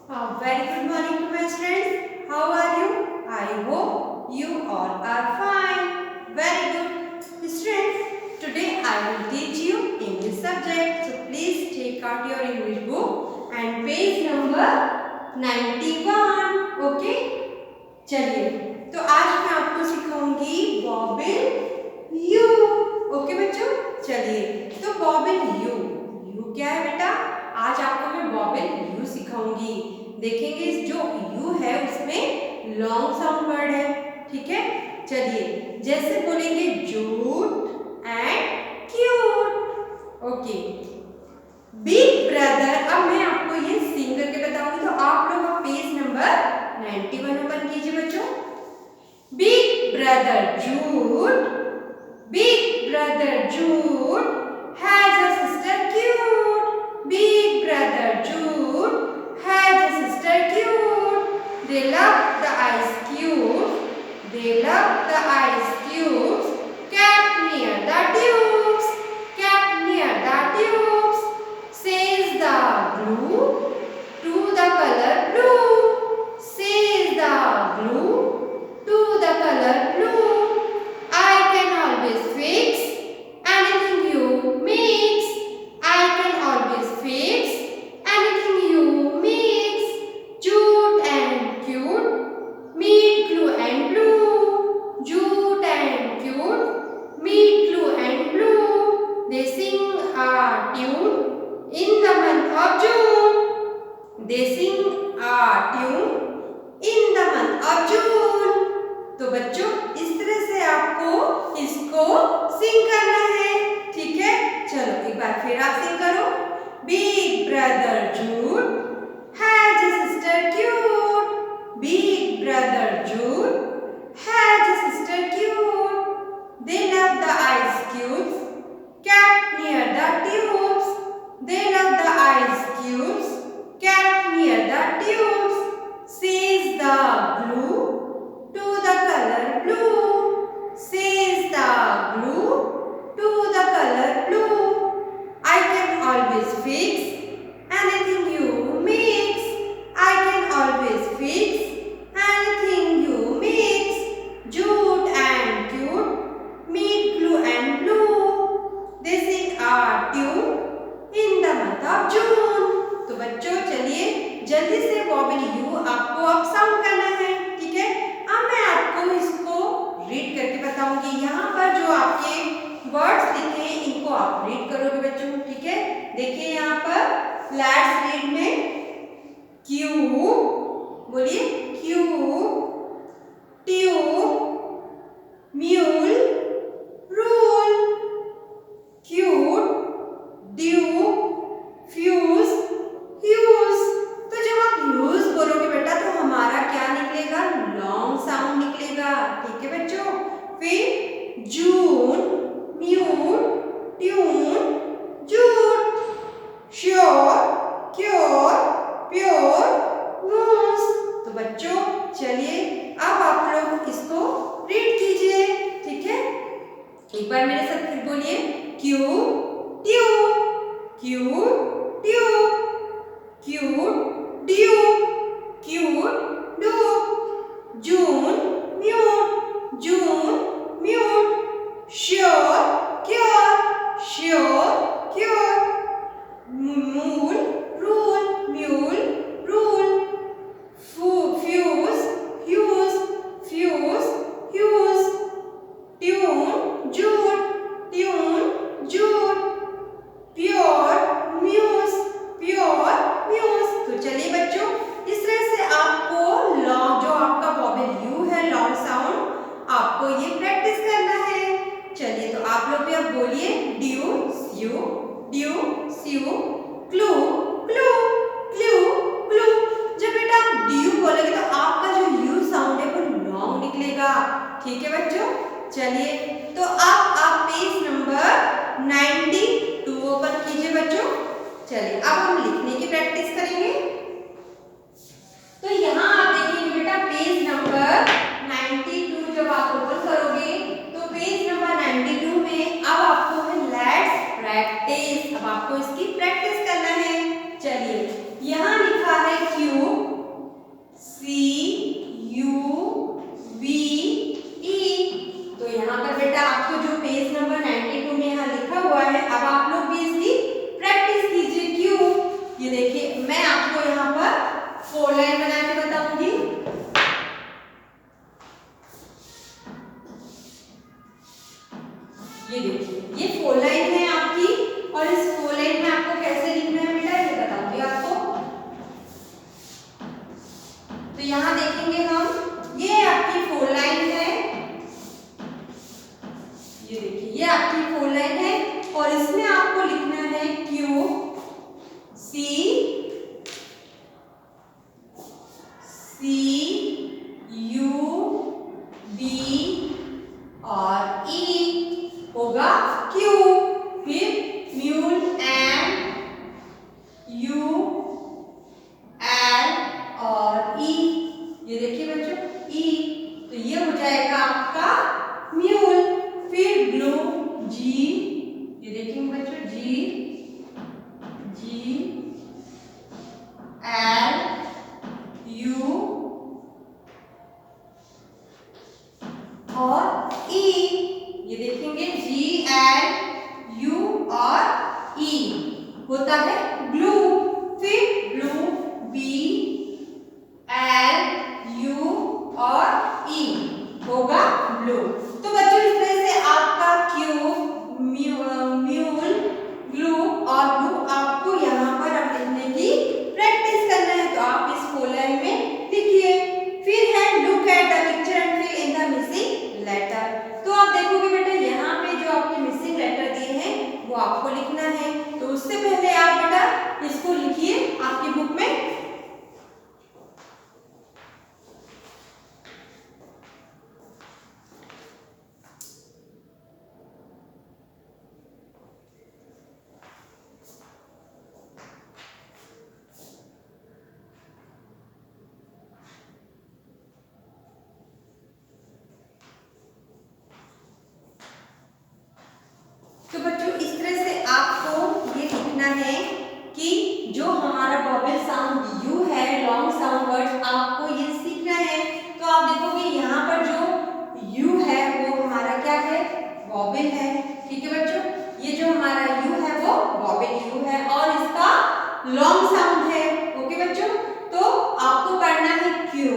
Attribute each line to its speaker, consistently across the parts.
Speaker 1: Very good morning to my students. How are you? I hope you all are fine. Very good. Students, today I will teach you English subject. So please take out your English book and page number 91. Okay? चलिए, तो आज मैं आपको सिखाऊंगी bobbin you. Okay बच्चों, चलिए तो bobbin you. You क्या है बेटा? आज आपको मैं बॉबिन यू सिखाऊंगी। देखेंगे जो यू है उसमें लॉन्ग साउंड वर्ड है, ठीक है। चलिए जैसे बोलेंगे jute and cute. Okay, big brother. अब मैं आपको ये सिंग करके बताऊंगी, तो आप लोग पेज नंबर 91 ओपन कीजिए बच्चों। Big brother jute, big brother jute has a sister cute. Big brother jute has a sister cute. They love the ice cubes. They love the ice cubes. Kept near the tubes. Kept near the tubes. Says the glue to the color blue. Says the glue to the color blue. I can always fix anything you mix. I can always fix anything you mix. Jute and cute, meet glue and blue. Jute and cute, meet glue and blue. They sing a tune in the month of June. They sing a tune in the month of June. तो बच्चों इस तरह से आपको इसको सिंग करना है, ठीक है। चलो एक बार फिर आप सिंग करो। Big brother Jude has a sister cute. Big brother Jude has a sister cute. They love the ice cubes kept near the tubes. They love the ice cubes kept near the tubes. Says the glue to the color blue. Says the glue to the color blue. I can always fix anything you mix. I can always fix anything you mix. Jute and cute, meet glue and blue. They sing a tune in the month of June. तो बच्चों चलिए जल्दी से bobbin you आपको अब sound करना है, ठीक है। अब मैं आपको इसको रीड करके बताऊंगी। यहाँ पर जो आपके वर्ड्स लिखे हैं इनको आप रीड करोगे बच्चों, ठीक है। देखिए यहाँ पर लेट्स रीड में क्यू, बोलिए cue, tube, mule, rule, cute, dupe, fuse, huge. तो जब आप ह्यूज बोलोगे बेटा तो हमारा क्या निकलेगा? लॉन्ग साउंड निकलेगा, ठीक है बच्चों। फिर June, mute, tune, jute, sure, cure, pure, moose. तो बच्चों चलिए अब आप लोग इसको रीड कीजिए, ठीक है। एक बार मेरे साथ फिर बोलिए cue, tube, cue, tube, cute, dupe, cute, dupe, June, mute, June, mute, sure, cure, sure, cure, mule, rule, mule, rule, fuse, huge, fuse, huge, tune, jute, tune, jute, pure, muse, pure, muse. तो चलिए बच्चों इस तरह से आपको long जो आपका bobbin you है लॉन्ग साउंड आपको ये प्रैक्टिस करना है। चलिए तो आप लोग भी अब बोलिए ड्यू, स्यू, ड्यू, स्यू, क्लू, क्लू, क्लू, क्लू। जब बेटा आप ड्यू बोलोगे तो आपका जो यू साउंड है वो लॉन्ग निकलेगा, ठीक है बच्चों। चलिए तो अब आप पेज नंबर 92 ओपन कीजिए बच्चों। चलिए अब हम लिखने की प्रैक्टिस करेंगे। तो यहाँ आप देखेंगे बेटा पेज नंबर 92 जब आप ओपन करोगे तो पेज नंबर 92 में अब आपको है लेट्स प्रैक्टिस। अब आपको इसकी प्रैक्टिस करना है। चलिए यहाँ लिखा है क्यूब, ये देखिए, ये फोर लाइन है आपकी, और इस फोर लाइन में आपको कैसे लिखना है बेटा ये बताऊंगी आपको। तो यहाँ देखेंगे हम, ये आपकी फोर लाइन है, ये देखिए ये आपकी फोर लाइन है, और इसमें आपको लिखना है Q C U B और E होगा Q, फिर म्यूल M U L और E, ये देखिए बच्चों E, तो ये हो जाएगा आपका म्यूल। फिर ग्लू G, ये देखेंगे बच्चों G L U और E, ये देखेंगे G L U और E होता है ग्लू। फिर ग्लू B L U और E होगा ग्लू। तो बच्चों इस तरह से आपका क्यूब, म्यूल, ग्लू और ग्लू आपको यहाँ पर अब लिखने की प्रैक्टिस करना है, तो आप इस फोर लाइन में लिखिए। फिर है look at the picture and fill in the missing letter. तो आप देखोगे बेटा यहाँ पे जो आपके मिसिंग लेटर दिए हैं वो आपको लिखना है। तो उससे पहले आप बेटा इसको लिखिए आपकी बुक में। तो बच्चों इस तरह से आपको ये लिखना है कि जो हमारा वॉवेल साउंड यू है, लॉन्ग साउंड वर्ड्स आपको ये सीखना है। तो आप देखोगे यहाँ पर जो यू है वो हमारा क्या है, वॉवेल है। ठीक है बच्चों, ये जो हमारा यू है वो वॉवेल यू है और इसका लॉन्ग साउंड है। ओके बच्चों, तो आपको करना है क्यू,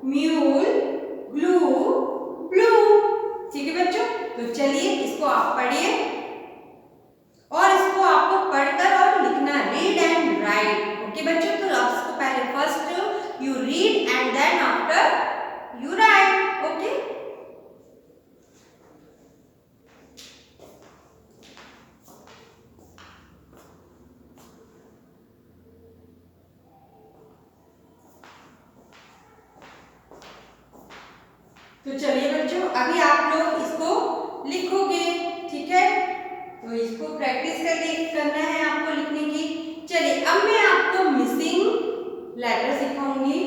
Speaker 1: म्यूल, ग्लू, ब्लू। ठीक है बच्चों, तो चलिए इसको आप पढ़िए और इसको आपको पढ़कर और लिखना, रीड एंड राइट। ओके बच्चों, तो आप इसको पहले first you read and then after you write. Okay, तो चलिए बच्चों अभी आप लोग इसको लिखोगे। ठीक है, तो इसको प्रैक्टिस करना है आपको लिखने की। चलिए अब मैं आपको मिसिंग लेटर सिखाऊंगी।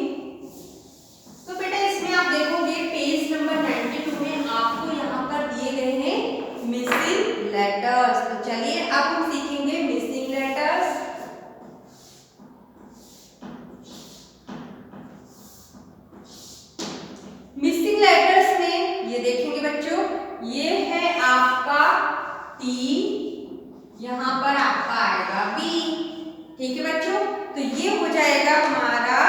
Speaker 1: तो बेटा इसमें आप देखोगे पेज नंबर 92 में आपको यहाँ पर दिए गए हैं मिसिंग लेटर्स। तो चलिए अब हम सीखेंगे मिसिंग लेटर्स। मिसिंग लेटर्स में ये देखेंगे बच्चों, ये है आपका टी, यहाँ पर आपका आएगा बी। ठीक है बच्चों, तो ये हो जाएगा हमारा,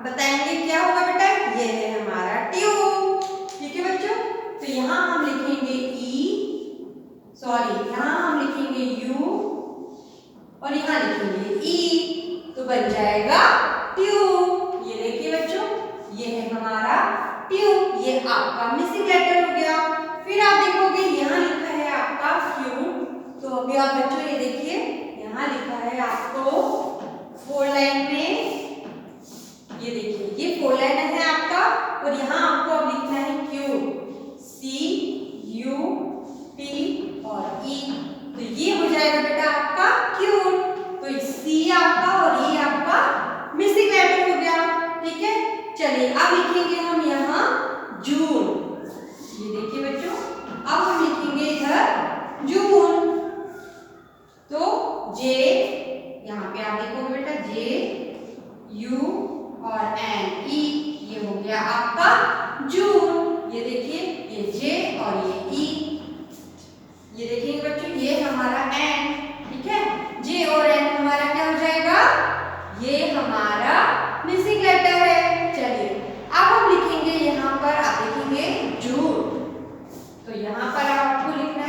Speaker 1: बताएंगे क्या होगा बेटा, ये है हमारा ट्यूब। ठीक है बच्चों, तो यहाँ हम लिखेंगे यहाँ हम लिखेंगे यू और यहाँ लिखेंगे ई, तो बन जाएगा ट्यूब। ये देखिए बच्चों, ये है हमारा ट्यूब, ये आपका मिसिंग लेटर हो गया। फिर आप देखोगे यहाँ लिखा है आपका क्यू, तो अभी आप बच्चों ये देखिए यहाँ लिखा है आपको फोर लाइन में, ये देखिए ये फोर लाइन है आपका, और यहाँ आपको अब लिखना है क्यू, सी यू पी और ई, तो ये हो जाएगा बेटा आपका क्यू। तो सी आपका और ई आपका मिसिंग लेटर हो गया। ठीक है, चलिए अब लिखेंगे हम यहाँ जून। ये देखिए बच्चों, अब हम लिखेंगे इधर जून, तो जे, यहाँ पे आप देखोगे बेटा जे यू और एन ई, ये हो गया आपका जून। ये देखिए ये जे और ये ई, ये देखिए बच्चों ये हमारा एन। ठीक है, जे और एन हमारा क्या हो जाएगा, ये हमारा मिसिंग लेटर है। चलिए अब हम लिखेंगे यहाँ पर, आप देखेंगे जून, तो यहाँ पर आपको लिखना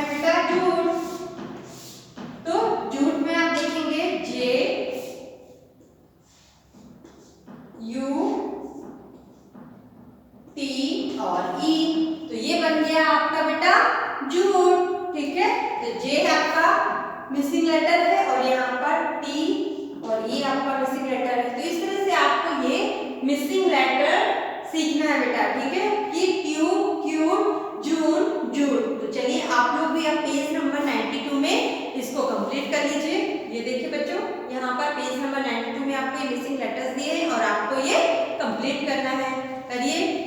Speaker 1: बेटा जून, ठीक है। तो जे आपका मिसिंग लेटर है और यहाँ पर टी और ये आपका मिसिंग लेटर है। तो इस तरह से आपको ये मिसिंग लेटर सीखना है बेटा, ठीक है, कि ट्यूब, क्यूट, जून, जूट। तो चलिए आप लोग भी अब पेज नंबर 92 में इसको कंप्लीट कर लीजिए। ये देखिए बच्चों, यहाँ पर पेज नंबर 92 में आपको ये मिसिंग लेटर्स दिए हैं और आपको ये कंप्लीट करना है। करिए।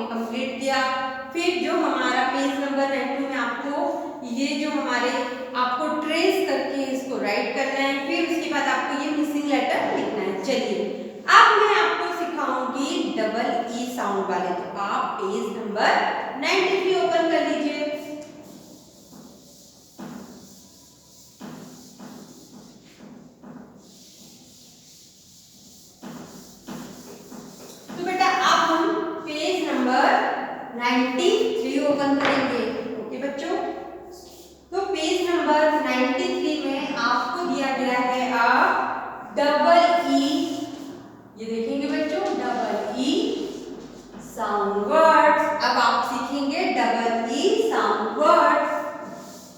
Speaker 1: कंप्लीट किया। फिर जो हमारा पेज नंबर 92 में आपको ये जो हमारे आपको ट्रेस करके इसको राइट करना है। फिर उसके बाद आपको ये मिसिंग लेटर लिखना है। चलिए अब मैं आपको सिखाऊंगी डबल ई साउंड वाले। तो आप पेज नंबर 93 ओपन कर लीजिए। तो बेटा अब हम पेज नंबर 93 ओपन करेंगे। ओके बच्चों, तो पेज नंबर 93 में आपको दिया गया है आप डबल ई, ये देखेंगे बच्चों, डबल ई साउंड वर्ड्स। अब आप सीखेंगे डबल ई साउंड वर्ड्स।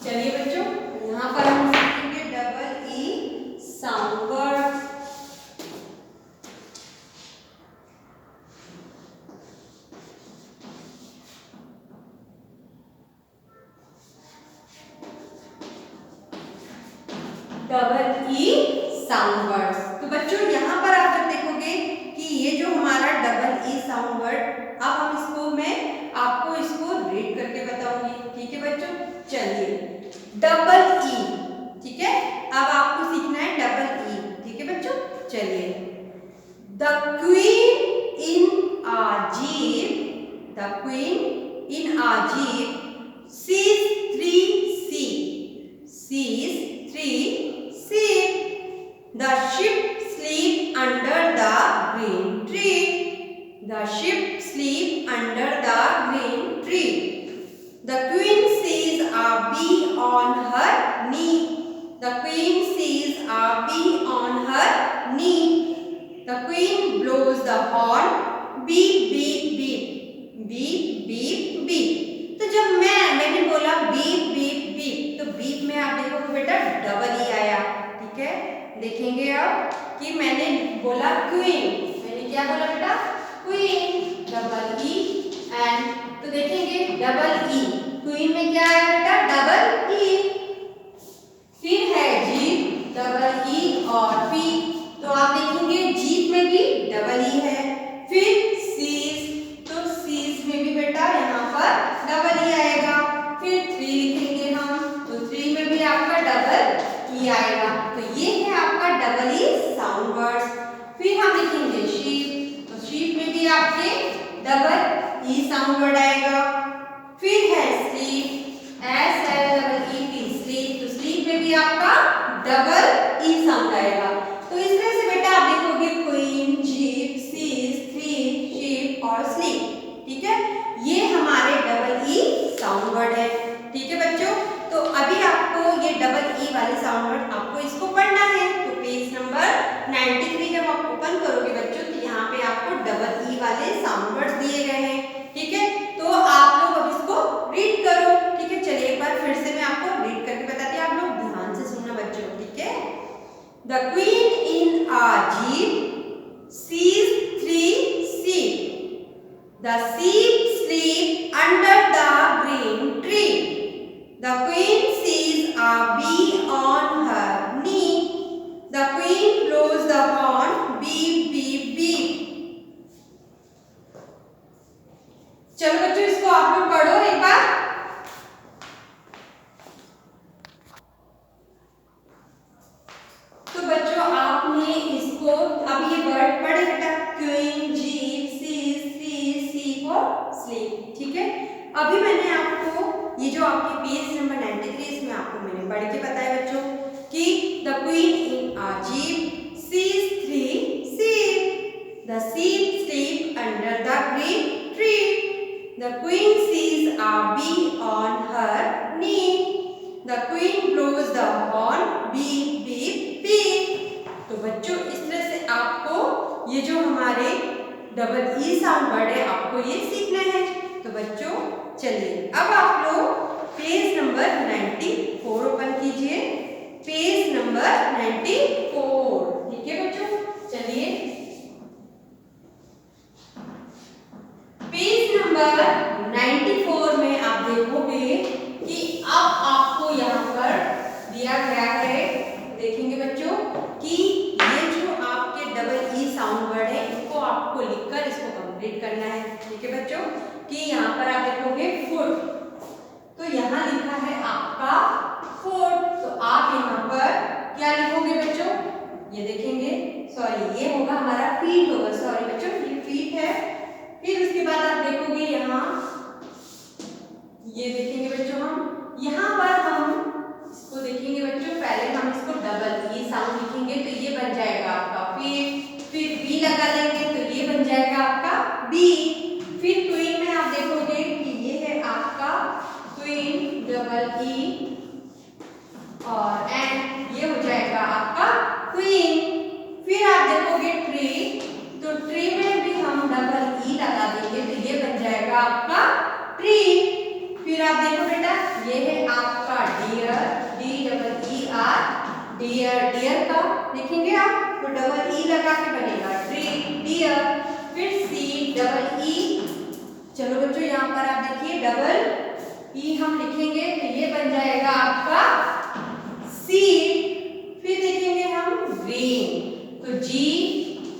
Speaker 1: चलिए बच्चों, यहाँ पर हम सीखेंगे double E sound words. Double E sound words. तो बच्चों यहाँ पर आप जब देखोगे कि ये जो हमारा डबल ई साउंड वर्ड, अब हम इसको मैं आपको इसको रीड करके बताऊंगी। ठीक है बच्चों, चलिए डबल ई, ठीक है। अब आपको सीखना है डबल ई, ठीक है बच्चों। चलिए, the queen in a jeep, the queen in a jeep sees 3 sheep, sees 3 sheep. The sheep sleep under the green tree. The sheep sleep under the green tree. The queen sees a bee on her knee. The queen sees a bee on her knee. The queen blows the horn. Beep beep beep. Beep beep beep. तो जब मैंने बोला beep beep beep, तो beep में आप देखोगे बेटा double E आया। ठीक है, देखेंगे अब कि मैंने बोला क्वीन, मैंने क्या बोला बेटा, क्वीन, डबल ई। एंड तो देखेंगे डबल ई, क्वीन में क्या आया बेटा, डबल ई। फिर है जीप, डबल ई और पी, तो आप देखेंगे जीप में भी डबल ई है। फिर सीज, तो सीज में भी बेटा यहाँ पर डबल ई आएगा। फिर 3 लिखेंगे हम, तो 3 में भी आपका डबल ई आएगा। तो ये है आपका डबल ई साउंड वर्ड्स। फिर हम लिखेंगे शीप, तो शीप में भी आपके डबल ई साउंड वर्ड आएगा। फिर है sleep, S L double E P, sleep, तो स्लीप में भी आपका डबल ई साउंड आएगा। तो इस तरह से बेटा आप देखोगे queen, jeep, sees, three, sheep और स्लीप। ठीक है, ये हमारे डबल ई साउंड वर्ड है। ठीक है बच्चों, तो अभी आपको ये डबल ई वाले साउंड वर्ड आपको इसको पढ़ना है। तो पेज नंबर 93 जब आप ओपन करोगे बच्चों, तो यहाँ पे आपको डबल ई वाले साउंड वर्ड्स दिए गए हैं। ठीक है, तो आप लोग अब इसको रीड करो। ठीक है, चलिए एक बार फिर से मैं आपको रीड करके बताती हूँ, आप लोग ध्यान से सुनना बच्चों। ठीक है, the queen in a jeep sees 3 sheep. The sheep sleep under the green tree. The queen sees a bee on her knee. The queen blows the horn, beep beep beep. चलो बच्चों, इसको आप लोग पढ़ो एक बार। तो बच्चों आपने इसको अब ये वर्ड पढ़े बेटा, queen, jeep, sees, three, sheep और स्लीप। ठीक है, अभी मैंने आपको ये जो आपके पेज नंबर 93 इसमें आपको मैंने पढ़ के बताया बच्चों कि the queen in a jeep बच्चों इस तरह से आपको ये जो हमारे डबल ई साउंड वर्ड है आपको ये सीखना है। तो बच्चों चलिए अब आप लोग पेज नंबर 94 ओपन कीजिए। पेज नंबर 94, ठीक है बच्चों। चलिए पेज नंबर 94 में आप देखोगे कि अब आपको यहाँ पर दिया गया है, देखेंगे बच्चों कि ये जो आपके डबल ई साउंड वर्ड है इनको आपको लिखकर इसको कंप्लीट करना है, ठीक है बच्चों। कि यहाँ पर आप देखोगे फुट, तो यहाँ लिखा है आपका फुट, तो आप यहाँ पर क्या लिखोगे बच्चों, ये देखेंगे, सॉरी ये होगा हमारा फीट होगा, सॉरी बच्चों ये फीट है। फिर उसके बाद आप देखोगे यहाँ, ये देखेंगे बच्चों, हम यहाँ पर हम इसको देखेंगे बच्चों, पहले हम इसको डबल ई साउंड लिखेंगे तो ये बन जाएगा आपका फीट, फिर बी लगा देंगे तो ये बन जाएगा आपका बी। फिर क्वीन में आप देखोगे कि ये है आपका क्वीन डबल ई और एन, ये हो जाएगा आपका क्वीन। फिर आप देखोगे ट्री, तो ट्री में भी हम डबल ई लगा देंगे तो ये बन जाएगा आपका ट्री। फिर आप देखो बेटा ये है आपका dear, D double E R, dear, dear का देखेंगे आप तो डबल ई लगा के बनेगा ट्री, डियर। फिर सी डबल ई, चलो बच्चों यहाँ पर आप देखिए डबल ई हम लिखेंगे तो ये बन जाएगा आपका सीड। फिर देखेंगे हम ग्रीन, तो जी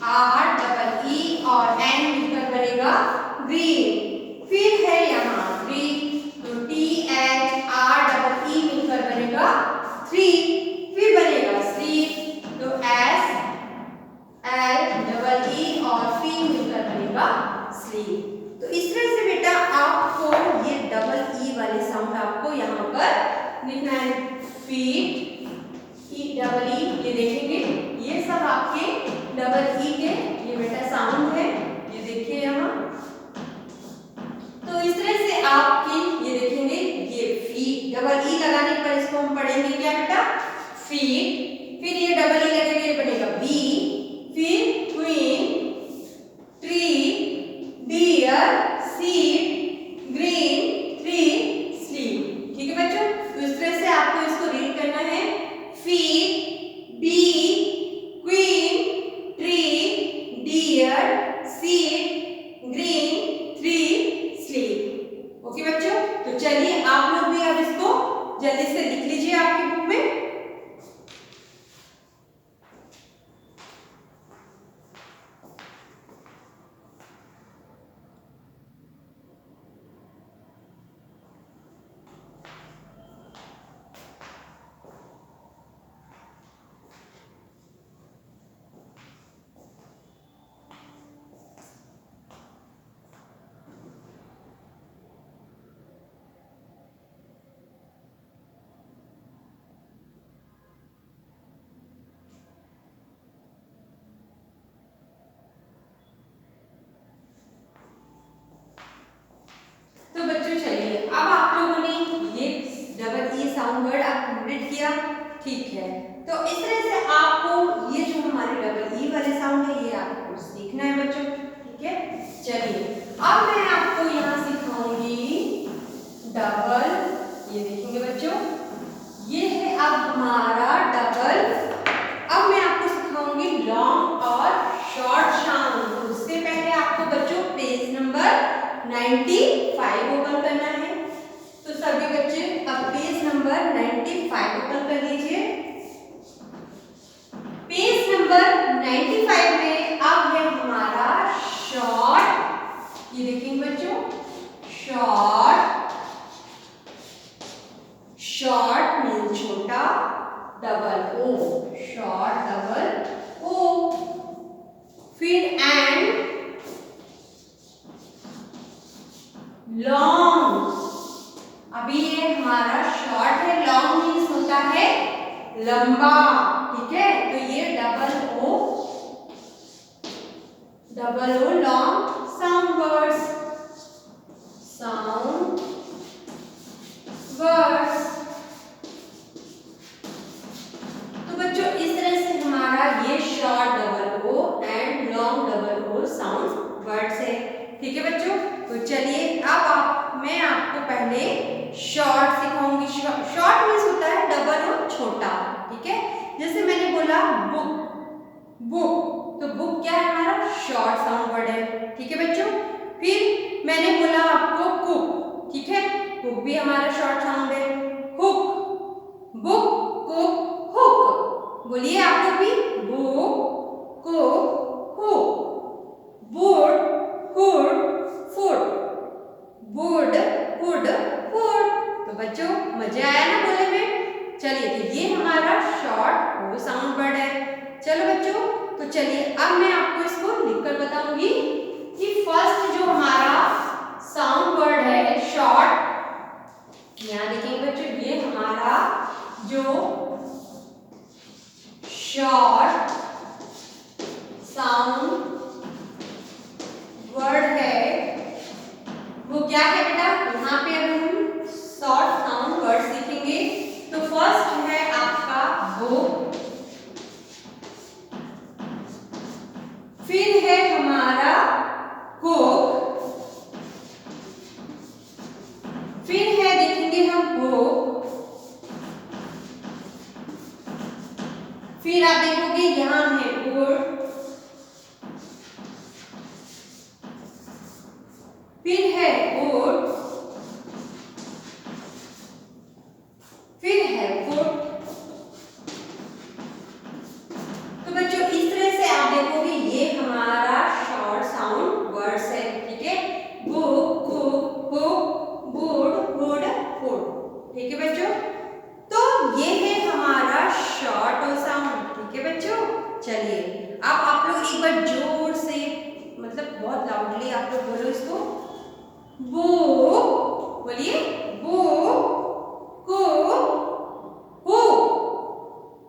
Speaker 1: आर डबल ई और एन मिलकर बनेगा ग्रीन। फिर है यहाँ ट्री, तो T H R double E मिलकर बनेगा थ्री। फिर बनेगा सीड, तो एस एल डबल ई और सी मिलकर बनेगा स्लीप। तो इस तरह से बेटा आपको ये डबल ई वाले साउंड आपको यहाँ पर लिखना है। फीट, ई डबल ई, ये देखेंगे ये सब आपके डबल ई के ये बेटा साउंड है, ये देखिए यहाँ। तो इस तरह से आपकी ये देखेंगे ये फीट, डबल ई लगाने पर इसको हम पढ़ेंगे क्या बेटा, फीट। फिर ये डबल ई लगेगा ये बनेगा बी। फिर queen, tree, dear, seed, green, tree, sleep, ठीक है बच्चों। तो इस तरह से आपको इसको रीड करना है, feet, B, queen, tree, dear, seed, green, tree, sleep. Okay बच्चों, तो चलिए आप लोग भी अब इसको जल्दी से लिख लीजिए आपकी बुक में। तो बच्चों चलिए अब आप लोगों ने ये डबल ई साउंड वर्ड आप कंप्लीट किया, ठीक है। तो इस तरह से आपको ये जो हमारे डबल ई वाले साउंड है ये आपको सीखना है बच्चों, ठीक है। चलिए अब मैं आपको यहाँ सिखाऊंगी डबल, ये देखेंगे बच्चों ये है अब हमारा डबल। अब मैं आपको सिखाऊंगी लॉन्ग और शॉर्ट साउंड। उससे पहले आपको बच्चों पेज नंबर 95 ओपन करना है। तो सभी बच्चे अब पेज नंबर 95 ओपन कर लीजिए। पेज नंबर 95 में अब है हमारा शॉर्ट, ये देखेंगे बच्चों शॉर्ट, शॉर्ट मीन छोटा, double O, short double O. फिर एंड लॉन्ग, अभी ये हमारा शॉर्ट है, लॉन्ग मीन्स होता है लंबा, ठीक है। तो ये double O long sound words, sound words. तो बच्चों इस तरह से हमारा ये वर्ड्स है। ठीक है बच्चों, तो चलिए अब मैं आपको पहले शॉर्ट सिखाऊंगी। शॉर्ट मीन्स होता है डबल और छोटा। ठीक है, जैसे मैंने बोला बुक, बुक, तो बुक क्या है हमारा शॉर्ट साउंड वर्ड है। ठीक है बच्चों, फिर मैंने बोला आपको कुक, ठीक है, कुक भी हमारा शॉर्ट साउंड है। Hook, book, cook, hook. बोलिए आप लोग भी, book, cook, hook. Board, hood, foot, board, hood, foot. तो बच्चों मजा आया ना बोले में। चलिए, तो ये हमारा शॉर्ट ओ साउंड वर्ड है। चलो बच्चों, तो चलिए अब मैं आपको इसको लिखकर बताऊंगी कि फर्स्ट जो हमारा साउंड वर्ड है शॉर्ट, यहाँ देखेंगे बच्चों, ये हमारा जो शॉर्ट साउंड वर्ड है वो क्या है बेटा। यहाँ पे अगर हम शॉर्ट साउंड वर्ड सीखेंगे तो फर्स्ट है आपका बुक, फिर है हमारा कुक, फिर है देखेंगे हम बुक, फिर आप देखोगे यहाँ है बोर्ड, फिर है बोर्ड, फिर है फुट। तो बच्चों इस तरह से आप देखोगे ये हमारा शॉर्ट साउंड वर्ड्स है। ठीक है, book, cook, hook, board, hood, foot. ठीक है बच्चों, तो ये है हमारा शॉर्ट साउंड। ठीक है बच्चों, चलिए अब आप लोग एक बार जोर से, मतलब बहुत लाउडली आप लोग बोलो इसको, बुक, बोलिए book, cook, hook,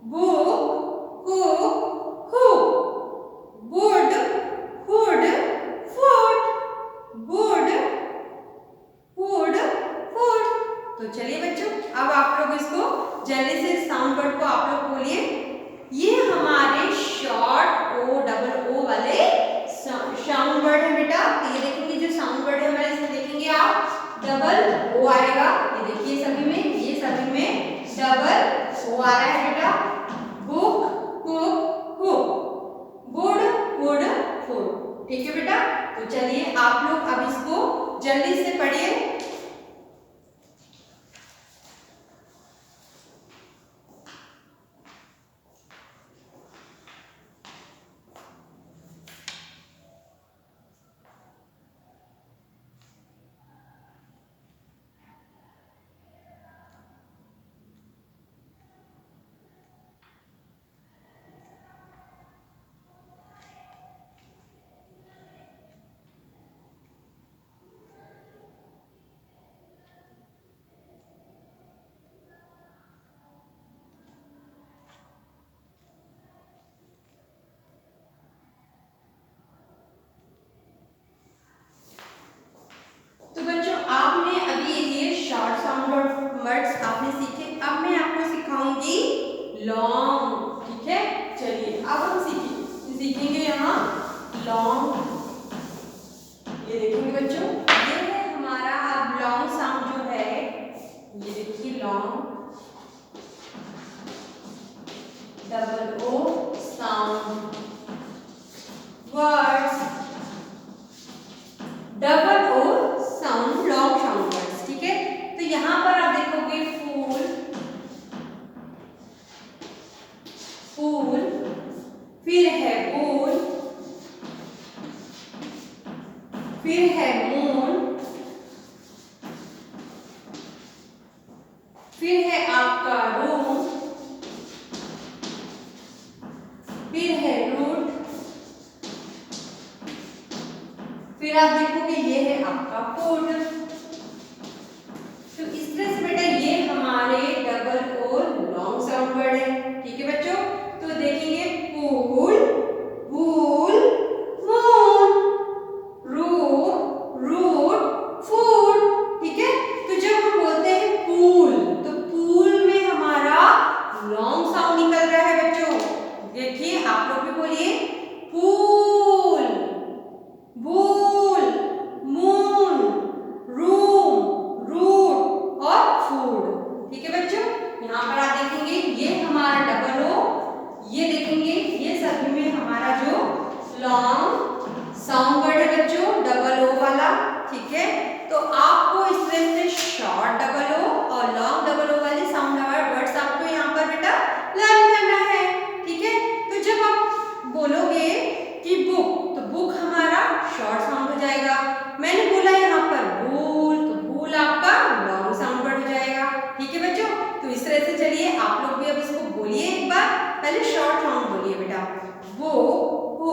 Speaker 1: book, cook, hook, board, hood, foot, board, hood, foot. तो चलिए बच्चों अब आप लोग इसको जल्दी से साउंड वर्ड को आप लोग बोलिए। ये हमारे शॉर्ट ओ डबल ओ वाले साउंड वर्ड है बेटा। तो ये देखेंगे जो साउंड वर्ड है हमारे, इसमें देखेंगे आप डबल ओ आएगा। ये देखिए सभी में, ये सभी में डबल ओ आ रहा है बेटा। Book, cook, hook, board, hood, foot. ठीक है बेटा, तो चलिए आप लोग अब इसको जल्दी से पढ़िए। तो बच्चों आपने अभी ये शॉर्ट साउंड वर्ड्स आपने सीखे। अब मैं आपको सिखाऊंगी लॉन्ग। ठीक है, चलिए अब हम सीखेंगे यहाँ लॉन्ग। ये देखेंगे बच्चों, ये है हमारा अब लॉन्ग साउंड जो है, ये देखिए long double O sound words, double O sound long sound words. ठीक है, तो यहाँ पर आप देखोगे फूल, फूल, फिर है फूल, फिर है मून, फिर है आपका रूम, फिर है रूट, फिर आप देखोगे ये है आपका फूड। तो इस तरह से बेटा ये हमारे डबल और लॉन्ग साउंड वर्ड है। ठीक है बच्चों, तो देखेंगे फूल, फूल, मून, रूट, रूट, फूड। ठीक है, तो जब हम बोलते हैं पूल, तो पूल में हमारा लॉन्ग साउंड निकल रहा है बच्चों। देखिए आप लोग भी बोलिए पूल, बूल, देखेंगे ये सभी में हमारा जो लॉन्ग साउंड वर्ड है बच्चों, डबल ओ वाला, ठीक है। तो आपको इस तरह से शॉर्ट डबल ओ और लॉन्ग डबल ओ वाले साउंड वर्ड्स आपको यहाँ पर बेटा लर्न करना है, ठीक है। तो जब आप बोलोगे कि बुक, तो बुक हमारा शॉर्ट साउंड हो जाएगा। मैंने बोला यहाँ पर भूल, तो भूल आपका लॉन्ग साउंड वर्ड हो जाएगा, ठीक है बच्चों। तो इस तरह से चलिए आप लोग भी अब इसको बोलिए एक बार, पहले शॉर्ट साउंड बोलिए बेटा। वो, who,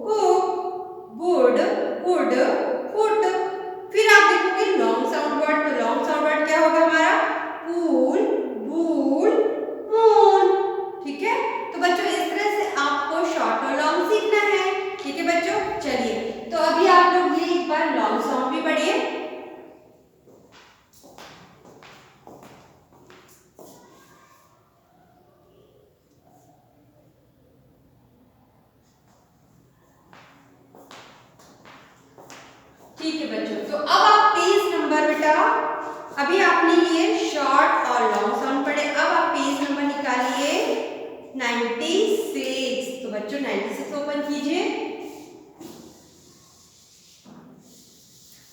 Speaker 1: hook, would, would, foot. फिर आप देखोगे लॉन्ग साउंड वर्ड, तो लॉन्ग साउंड वर्ड क्या होगा हमारा, पूल, बूल, मून, ठीक है। तो बच्चों इस तरह से आपको शॉर्ट और लॉन्ग सीखना है, ठीक है बच्चों। चलिए तो अभी आप लोग ये एक बार लॉन्ग साउंड भी पढ़िए। ठीक है बच्चों, तो अब आप पेज नंबर बेटा, अभी आपने ये शॉर्ट और लॉन्ग साउंड पढ़े, अब आप पेज नंबर निकालिए 96। तो बच्चों 96 ओपन कीजिए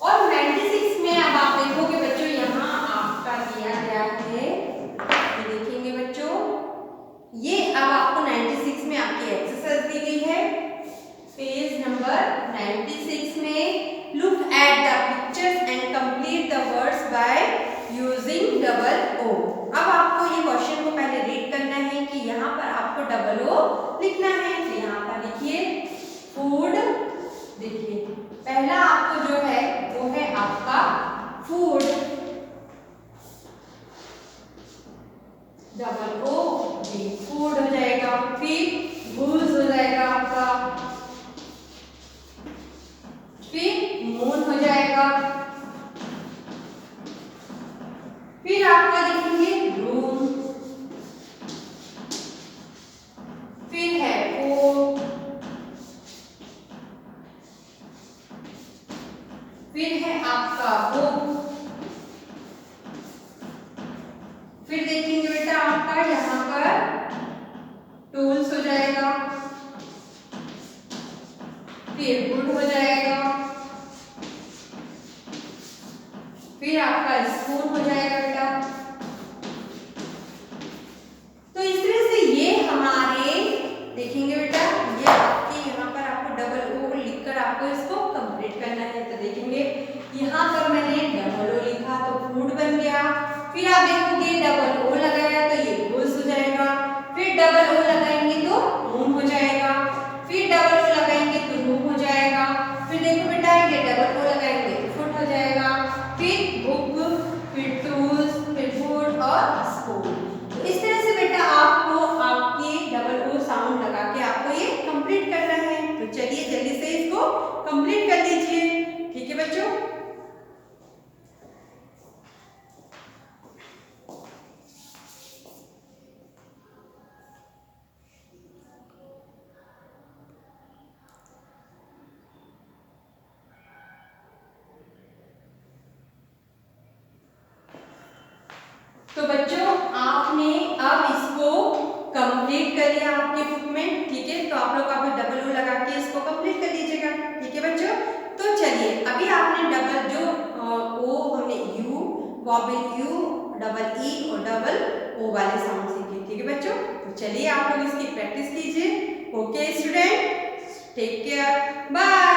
Speaker 1: और 96 में अब आप देखोगे बच्चों यहाँ आपका दिया गया है, ये देखेंगे बच्चों, ये अब आपको 96 में आपकी एक्सरसाइज दी गई है। पेज नंबर 96 में look at the pictures and complete the words by using double O। अब आपको ये क्वेश्चन को पहले रीड करना है कि यहाँ पर आपको डबल ओ लिखना है। तो यहाँ पर लिखिए फूड, देखिए पहला आपको जो है वो है आपका फूड, डबल ओ ये फूड हो जाएगा। फिर बूज हो जाएगा आपका, फिर मून हो जाएगा, फिर आपका देखेंगे रूम, फिर है फोक, फिर है आपका बुक, फिर देखेंगे बेटा आपका यहाँ पर टूल्स हो जाएगा, फिर वुड हो जाएगा, फिर आपका स्पून हो जाएगा बेटा। तो इस तरह से ये हमारे देखेंगे बेटा, ये आपके यहाँ पर आपको डबल ओ लिखकर आपको इसको कंप्लीट करना है। तो देखेंगे यहाँ पर मैंने डबल ओ लिखा तो फूड बन गया, फिर आप देखोगे डबल ओ लगाया तो ये बूज हो जाएगा, फिर डबल ओ लगाएंगे तो मून हो जाएगा, फिर डबल ओ लगाएंगे तो रूम हो जाएगा, फिर देखो बेटा ये डबल ओ लगाएंगे तो फुट हो जाएगा, फिर बुक, फिर टूल्स, फिर फूड और स्पून। तो इस तरह से बेटा आपको आपके डबल ओ साउंड लगा के आपको ये कंप्लीट करना है। तो चलिए जल्दी से इसको कंप्लीट कर लीजिए, ठीक है बच्चों। तो बच्चों आपने अब इसको कंप्लीट कर लिया आपके बुक में, ठीक है। तो आप लोग अभी डबल ओ लगा के इसको कंप्लीट कर लीजिएगा, ठीक है बच्चों। तो चलिए अभी आपने डबल जो ओ हमने you, vowel you, double E और डबल ओ वाले साउंड सीखे, ठीक है बच्चों। तो चलिए आप लोग इसकी प्रैक्टिस कीजिए। Okay student, take care, bye.